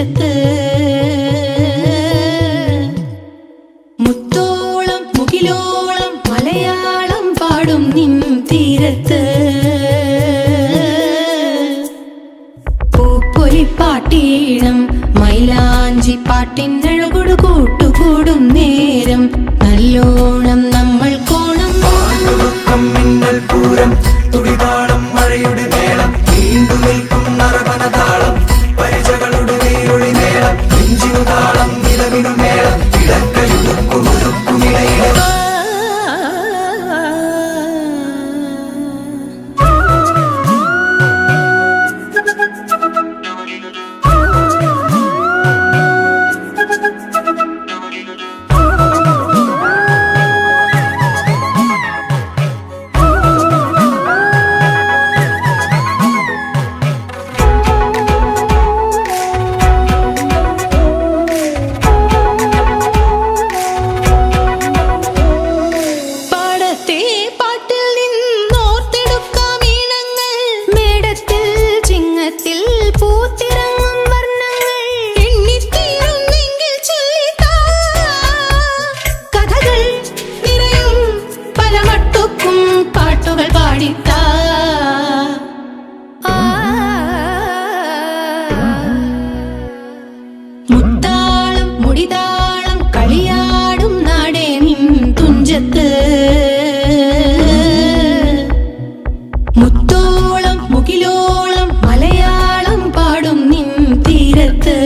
തുഞ്ചത്ത് മുത്തോളം മുകിലോളം മലയാളം പാടും നിൻ തീരത്ത് പൂപ്പൊലിപ്പാട്ടീണം മൈലാഞ്ചി പാട്ടിനഴകൊടു കൂട്ടുകൂടും നേരം നല്ലോണം നമ്മൾ കോണം മിന്നൽ പൂരം തുടിതാളം മഴയുടെ മേളം നീണ്ടു നിൽക്കും നരവനതാളം പരിചകളുടെ നീരൊളി മേളം നെഞ്ചിനു താളം നിലവിനു മേളം ഇടക്കയുടുക്കുമിടയിലെ മുത്താളം മുടിതാളം കളിയാടും നാടേ നിൻ തുഞ്ചത്ത് മുത്തോളം മുകിലോളം മലയാളം പാടും നിൻ തീരത്ത്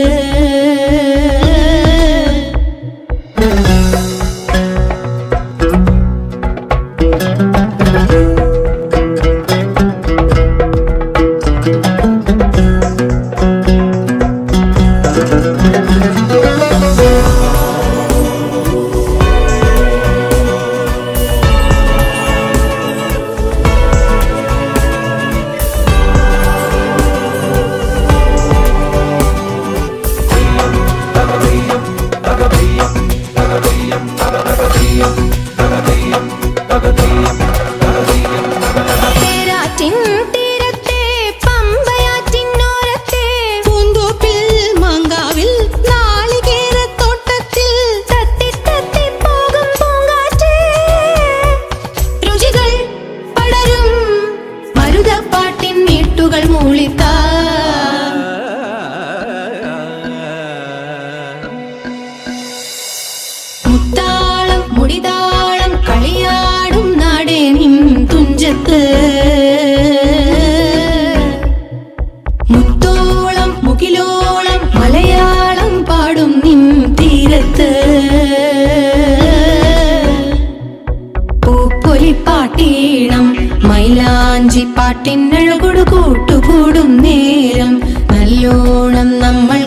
മുത്താളം മുടിതാളം കളിയാടും നാടേ നിൻ തുഞ്ചത്ത് മുത്തോളം മുകിലോളം മലയാളം പാടും നിൻ തീരത്ത് പൂപ്പൊലിപ്പാട്ടീണം മൈലാഞ്ചി പാട്ടിനഴകൊടു കൂട്ടുകൂടും നേരം നല്ലോണം നമ്മൾ